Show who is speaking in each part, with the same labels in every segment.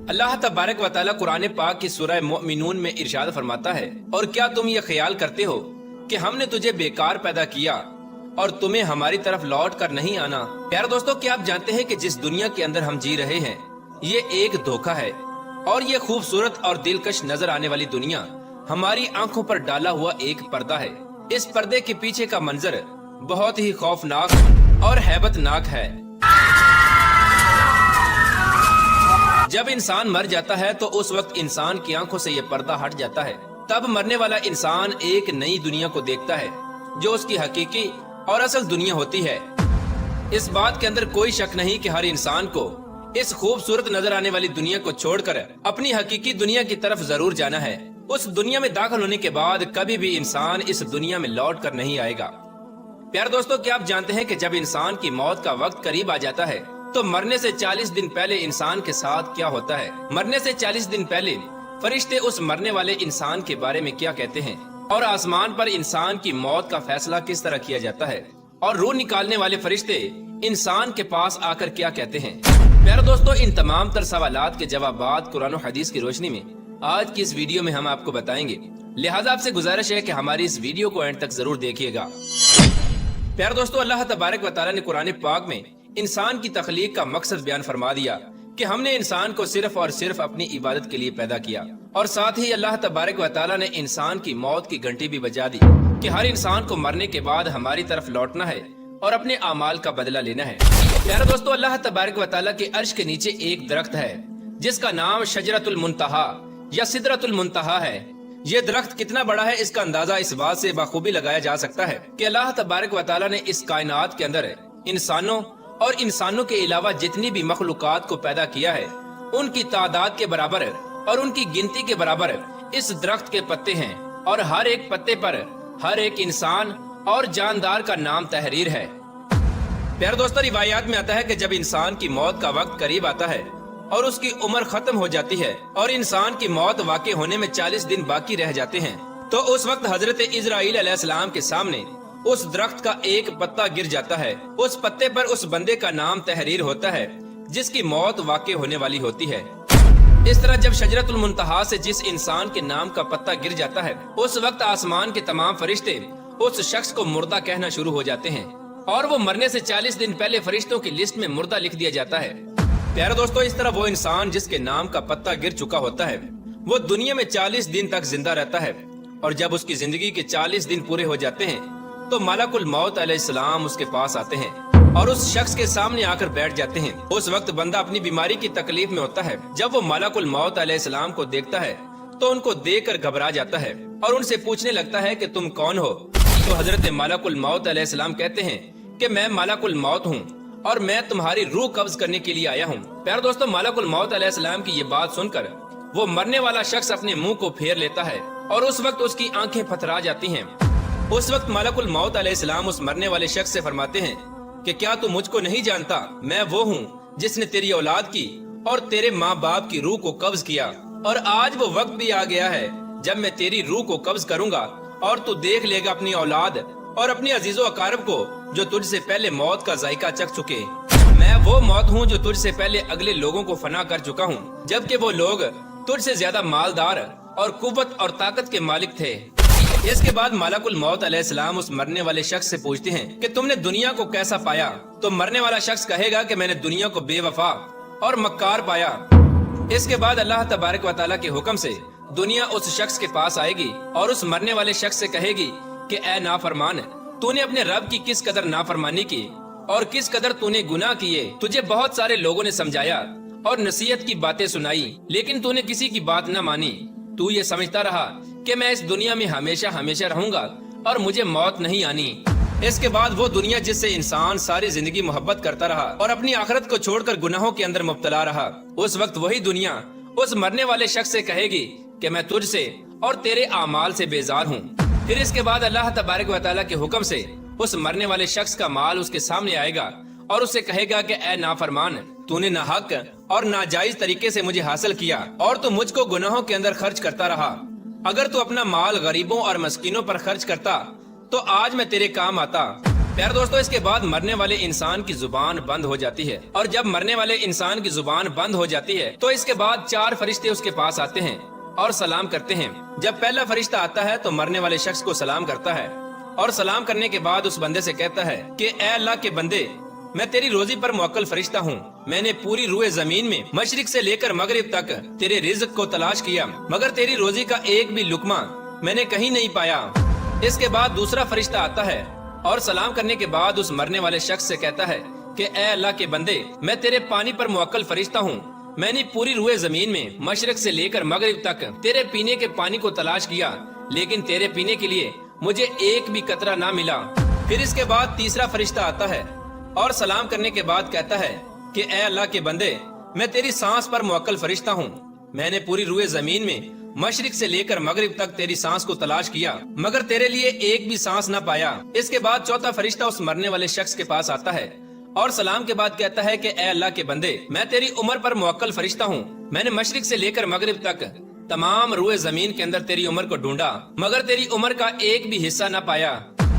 Speaker 1: اللہ तबारक व तआला कुरान पाक की सूरह मोमिनून में इरशाद फरमाता है, और क्या तुम ये ख्याल करते हो कि हमने तुझे बेकार पैदा किया और तुम्हें हमारी तरफ लौट कर नहीं आना। प्यारे दोस्तों, क्या आप जानते हैं कि जिस दुनिया के अंदर हम जी रहे हैं ये एक धोखा है, और ये खूबसूरत और दिलकश नजर आने वाली दुनिया हमारी आंखों पर डाला हुआ एक पर्दा है। इस पर्दे के पीछे का मंजर बहुत ही खौफनाक और हैबतनाक है। जब इंसान मर जाता है तो उस वक्त इंसान की आंखों से ये पर्दा हट जाता है। तब मरने वाला इंसान एक नई दुनिया को देखता है जो उसकी हकीकी और असल दुनिया होती है। इस बात के अंदर कोई शक नहीं कि हर इंसान को इस खूबसूरत नजर आने वाली दुनिया को छोड़कर अपनी हकीकी दुनिया की तरफ जरूर जाना है। उस दुनिया में दाखिल होने के बाद कभी भी इंसान इस दुनिया में लौट कर नहीं आएगा। प्यारे दोस्तों, क्या आप जानते हैं कि जब इंसान की मौत का वक्त करीब आ जाता है तो मरने से 40 दिन पहले इंसान के साथ क्या होता है? मरने से 40 दिन पहले फरिश्ते उस मरने वाले इंसान के बारे में क्या कहते हैं, और आसमान पर इंसान की मौत का फैसला किस तरह किया जाता है, और रूह निकालने वाले फरिश्ते इंसान के पास आकर क्या कहते हैं। प्यारे दोस्तों, इन तमाम तर सवालात के जवाबात कुरान और हदीस की रोशनी में आज की इस वीडियो में हम आपको बताएंगे। लिहाजा आपसे गुजारिश है कि हमारी इस वीडियो को एंड तक जरूर देखिएगा। प्यारे दोस्तों, अल्लाह तबारक व तआला ने कुरान पाक में इंसान की तख्लीक का मकसद बयान फरमा दिया कि हमने इंसान को सिर्फ और सिर्फ अपनी इबादत के लिए पैदा किया, और साथ ही अल्लाह तबारक व तआला ने इंसान की मौत की घंटी भी बजा दी कि हर इंसान को मरने के बाद हमारी तरफ लौटना है और अपने आमाल का बदला लेना है। प्यारे दोस्तों, अल्लाह तबारक व तआला के अर्श के नीचे एक दरख्त है जिसका नाम शजरतुल मुंतहा या सिदरतुल मुंतहा है। ये दरख्त कितना बड़ा है इसका अंदाजा इस बात से बखूबी लगाया जा सकता है कि अल्लाह तबारक व तआला ने इस कायनात के अंदर इंसानों और इंसानों के अलावा जितनी भी मखलूकात को पैदा किया है उनकी तादाद के बराबर और उनकी गिनती के बराबर इस दरख्त के पत्ते हैं, और हर एक पत्ते पर हर एक इंसान और जानदार का नाम तहरीर है। प्यारे दोस्तों, रिवायात में आता है कि जब इंसान की मौत का वक्त करीब आता है और उसकी उम्र खत्म हो जाती है और इंसान की मौत वाक़ई होने में 40 दिन बाकी रह जाते हैं, तो उस वक्त हजरत इजराइल अलैहिस्सलाम के सामने उस दरख्त का एक पत्ता गिर जाता है। उस पत्ते पर उस बंदे का नाम तहरीर होता है जिसकी मौत वाक़ई होने वाली होती है। इस तरह जब शजरतुल मुंतहा से जिस इंसान के नाम का पत्ता गिर जाता है उस वक्त आसमान के तमाम फरिश्ते उस शख्स को मुर्दा कहना शुरू हो जाते हैं, और वो मरने से 40 दिन पहले फरिश्तों की लिस्ट में मुर्दा लिख दिया जाता है। प्यारे दोस्तों, इस तरह वो इंसान जिसके नाम का पत्ता गिर चुका होता है वो दुनिया में 40 दिन तक जिंदा रहता है, और जब उसकी जिंदगी के 40 दिन पूरे हो जाते हैं तो मलकुल मौत अलैहिस्सलाम उसके पास आते हैं और उस शख्स के सामने आकर बैठ जाते हैं। उस वक्त बंदा अपनी बीमारी की तकलीफ में होता है। जब वो मलकुल मौत अलैहिस्सलाम को देखता है तो उनको देखकर घबरा जाता है और उनसे पूछने लगता है कि तुम कौन हो। तो हजरत मलकुल मौत अलैहिस्सलाम कहते हैं कि मैं मलकुल मौत हूँ और मैं तुम्हारी रूह कब्ज करने के लिए आया हूँ। प्यारे दोस्तों, मलकुल मौत अलैहिस्सलाम की ये बात सुनकर वो मरने वाला शख्स अपने मुंह को फेर लेता है और उस वक्त उसकी आंखें फथरा जाती हैं। उस वक्त मलकुल मौत अलैहिस्सलाम उस मरने वाले शख्स से फरमाते हैं कि क्या तू मुझको नहीं जानता? मैं वो हूँ जिसने तेरी औलाद की और तेरे माँ बाप की रूह को कब्ज किया, और आज वो वक्त भी आ गया है जब मैं तेरी रूह को कब्ज करूंगा और तू देख लेगा अपनी औलाद और अपने अजीजो अकारब को जो तुझसे पहले मौत का जायका चख चुके। मैं वो मौत हूँ जो तुझसे पहले अगले लोगों को फना कर चुका हूँ, जबकि वो लोग तुझसे ज्यादा मालदार और कुव्वत और ताकत के मालिक थे। इसके बाद मलकुल मौत अलैहिस्सलाम उस मरने वाले शख्स से पूछते हैं कि तुमने दुनिया को कैसा पाया? तो मरने वाला शख्स कहेगा कि मैंने दुनिया को बेवफा और मक्कार पाया। इसके बाद अल्लाह तबारक व तआला के हुक्म से दुनिया उस शख्स के पास आएगी और उस मरने वाले शख्स से कहेगी कि ए नाफरमान, तूने अपने रब की किस कदर नाफरमानी की और किस कदर तूने गुनाह किए। तुझे बहुत सारे लोगों ने समझाया और नसीहत की बातें सुनाई, लेकिन तूने किसी की बात न मानी। तू ये समझता रहा कि मैं इस दुनिया में हमेशा हमेशा रहूंगा और मुझे मौत नहीं आनी। इसके बाद वो दुनिया जिससे इंसान सारी जिंदगी मोहब्बत करता रहा और अपनी आखिरत को छोड़कर गुनाहों के अंदर मुब्तला रहा, उस वक्त वही दुनिया उस मरने वाले शख्स से कहेगी कि मैं तुझसे और तेरे आमाल से बेजार हूँ। फिर इसके बाद अल्लाह तबारक व तआला के हुक्म से उस मरने वाले शख्स का माल उसके सामने आएगा और उससे कहेगा कि ए नाफरमान, तूने नाहक और नाजायज तरीके से मुझे हासिल किया और तू मुझको गुनाहों के अंदर खर्च करता रहा। अगर तू अपना माल गरीबों और मस्कीनों पर खर्च करता तो आज मैं तेरे काम आता। प्यारे दोस्तों, इसके बाद मरने वाले इंसान की जुबान बंद हो जाती है, और जब मरने वाले इंसान की जुबान बंद हो जाती है तो इसके बाद 4 फरिश्ते उसके पास आते हैं और सलाम करते हैं। जब पहला फरिश्ता आता है तो मरने वाले शख्स को सलाम करता है और सलाम करने के बाद उस बंदे से कहता है कि ऐ अल्लाह के बंदे, मैं तेरी रोजी पर मुवक्कल फरिश्ता हूँ। मैंने पूरी रूए जमीन में मशरिक से लेकर मगरिब तक तेरे रिज़्क को तलाश किया, मगर तेरी रोजी का एक भी लुकमा मैंने कहीं नहीं पाया। इसके बाद दूसरा फरिश्ता आता है और सलाम करने के बाद उस मरने वाले शख्स से कहता है कि ऐ अल्लाह के बंदे, मैं तेरे पानी पर मुवक्कल फरिश्ता हूँ। मैंने पूरी रूए जमीन में मशरिक से लेकर मगरिब तक तेरे पीने के पानी को तलाश किया, लेकिन तेरे पीने के लिए मुझे एक भी कतरा ना मिला। फिर इसके बाद तीसरा फरिश्ता आता है और सलाम करने के बाद कहता है कि ऐ अल्लाह के बंदे, मैं तेरी सांस पर मुवक्कल फरिश्ता हूँ। मैंने पूरी रूए जमीन में मशरिक से लेकर मगरिब तक तेरी सांस को तलाश किया, मगर तेरे लिए एक भी सांस न पाया। इसके बाद चौथा फरिश्ता उस मरने वाले शख्स के पास आता है और सलाम के बाद कहता है कि ऐ अल्लाह के बंदे, मैं तेरी उम्र पर मुवक्कल फरिश्ता हूँ। मैंने मशरिक से लेकर मगरिब तक तमाम रूए जमीन के अंदर तेरी उम्र को ढूंढा, मगर तेरी उम्र का एक भी हिस्सा न पाया।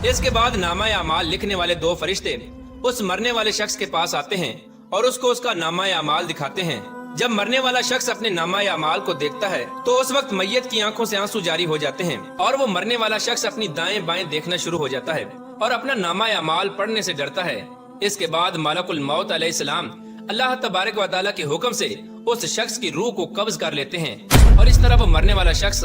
Speaker 1: इसके बाद नामा अमाल लिखने वाले 2 फरिश्ते उस मरने वाले शख्स के पास आते हैं और उसको उसका नामा अमाल दिखाते हैं। जब मरने वाला शख्स अपने नामा अमाल को देखता है तो उस वक्त मैयत की आंखों से आंसू जारी हो जाते हैं और वो मरने वाला शख्स अपनी दाएं बाएं देखना शुरू हो जाता है और अपना नामा अमाल पढ़ने से डरता है। इसके बाद मलकुल मौत अलैहिस्सलाम अल्लाह तबारक व तआला के हुक्म से उस शख्स की रूह को कब्ज कर लेते हैं, और इस तरह वो मरने वाला शख्स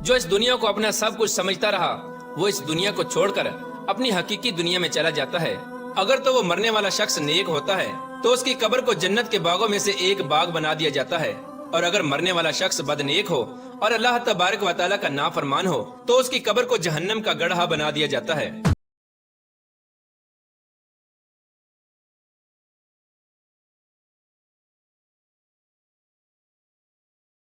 Speaker 1: जो इस दुनिया को अपना सब कुछ समझता रहा, वो इस दुनिया को छोड़कर अपनी हकीकी दुनिया में चला जाता है। अगर तो वो मरने वाला शख्स नेक होता है तो उसकी कब्र को जन्नत के बागों में से एक बाग बना दिया जाता है, और अगर मरने वाला शख्स बदनेक हो और अल्लाह तबारक व तआला का नाफरमान हो तो उसकी कब्र को जहन्नम का गड्ढा बना दिया जाता है।